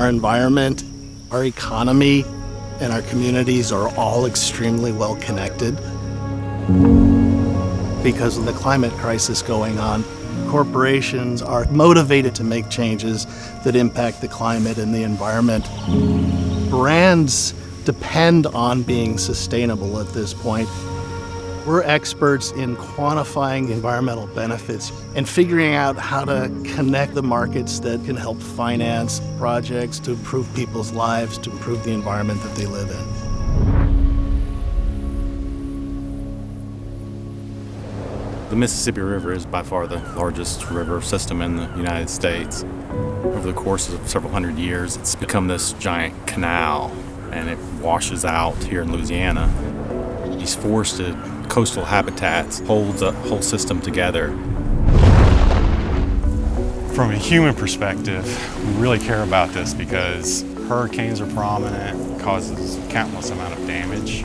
Our environment, our economy, and our communities are all extremely well connected. Because of the climate crisis going on, corporations are motivated to make changes that impact the climate and the environment. Brands depend on being sustainable at this point. We're experts in quantifying environmental benefits and figuring out how to connect the markets that can help finance projects to improve people's lives, to improve the environment that they live in. The Mississippi River is by far the largest river system in the United States. Over the course of several hundred years, it's become this giant canal, and it washes out here in Louisiana. These forested coastal habitats hold the whole system together. From a human perspective, we really care about this because hurricanes are prominent, causes countless amount of damage.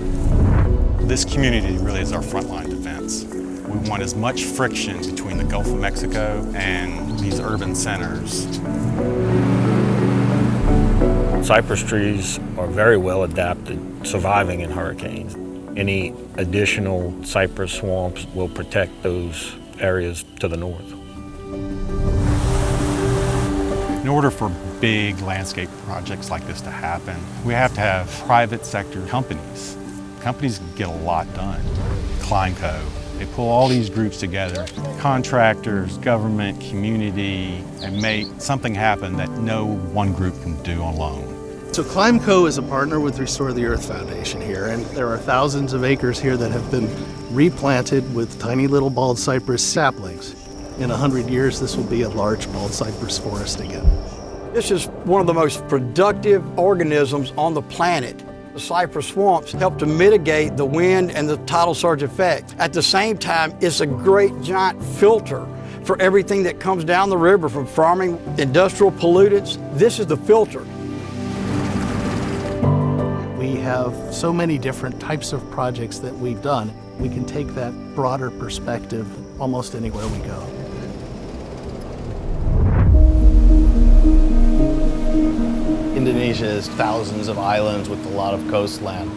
This community really is our frontline defense. We want as much friction between the Gulf of Mexico and these urban centers. Cypress trees are very well adapted surviving in hurricanes. Any additional cypress swamps will protect those areas to the north. In order for big landscape projects like this to happen, we have to have private sector companies. Companies can get a lot done. ClimeCo, they pull all these groups together, contractors, government, community, and make something happen that no one group can do alone. So ClimeCo is a partner with Restore the Earth Foundation here, and there are thousands of acres here that have been replanted with tiny little bald cypress saplings. In 100 years, this will be a large bald cypress forest again. This is one of the most productive organisms on the planet. The cypress swamps help to mitigate the wind and the tidal surge effect. At the same time, it's a great giant filter for everything that comes down the river from farming, industrial pollutants. This is the filter. We have so many different types of projects that we've done. We can take that broader perspective almost anywhere we go. Indonesia has thousands of islands with a lot of coastland.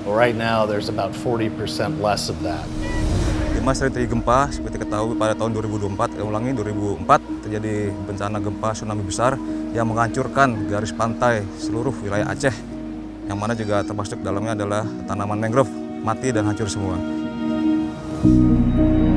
Well, right now, there's about 40% less of that. Lima sering terjadi gempa, seperti ketahui pada tahun 2024, ulangi 2004, terjadi bencana gempa tsunami besar yang menghancurkan garis pantai seluruh wilayah Aceh, yang mana juga termasuk dalamnya adalah tanaman mangrove, mati dan hancur semua.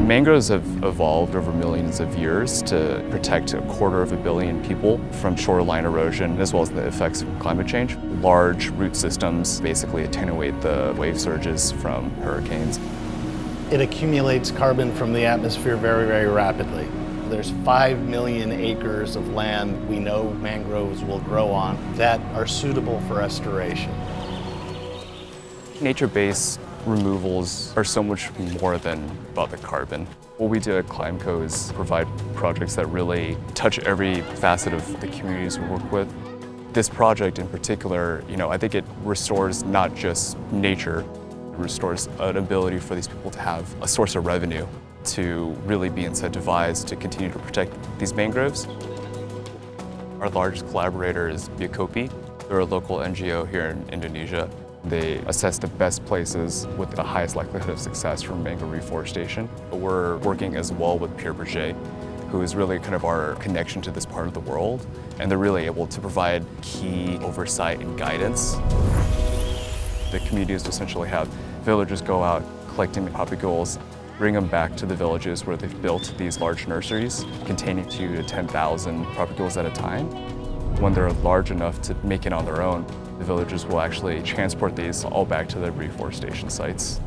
Mangroves have evolved over millions of years to protect 250 million people from shoreline erosion as well as the effects of climate change. Large root systems basically attenuate the wave surges from hurricanes. It accumulates carbon from the atmosphere very, very rapidly. There's 5 million acres of land we know mangroves will grow on that are suitable for restoration. Nature-based removals are so much more than about the carbon. What we do at ClimeCo is provide projects that really touch every facet of the communities we work with. This project in particular, I think it restores not just nature, it restores an ability for these people to have a source of revenue, to really be incentivized to continue to protect these mangroves. Our largest collaborator is Biakopi. They're a local NGO here in Indonesia. They assess the best places with the highest likelihood of success for mangrove reforestation. We're working as well with Pierre Berger, who is really kind of our connection to this part of the world, and they're really able to provide key oversight and guidance. The communities essentially have villagers go out collecting papagules, bring them back to the villages where they've built these large nurseries containing 2,000 to 10,000 papagules at a time. When they're large enough to make it on their own, the villagers will actually transport these all back to the reforestation sites.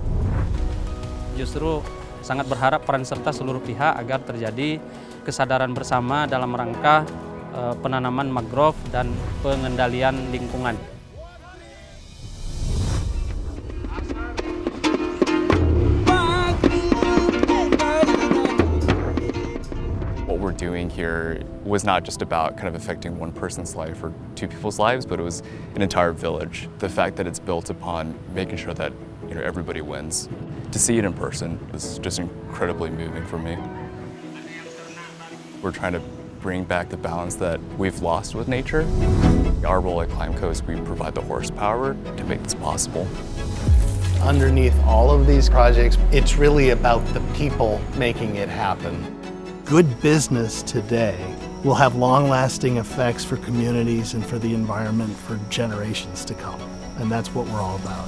Justru sangat berharap peran serta seluruh pihak agar terjadi kesadaran bersama dalam rangka penanaman mangrove dan pengendalian lingkungan. What we're doing here was not just about kind of affecting one person's life or two people's lives, but it was an entire village. The fact that it's built upon making sure that everybody wins. To see it in person is just incredibly moving for me. We're trying to bring back the balance that we've lost with nature. Our role at ClimeCo is we provide the horsepower to make this possible. Underneath all of these projects, it's really about the people making it happen. Good business today will have long-lasting effects for communities and for the environment for generations to come. And that's what we're all about.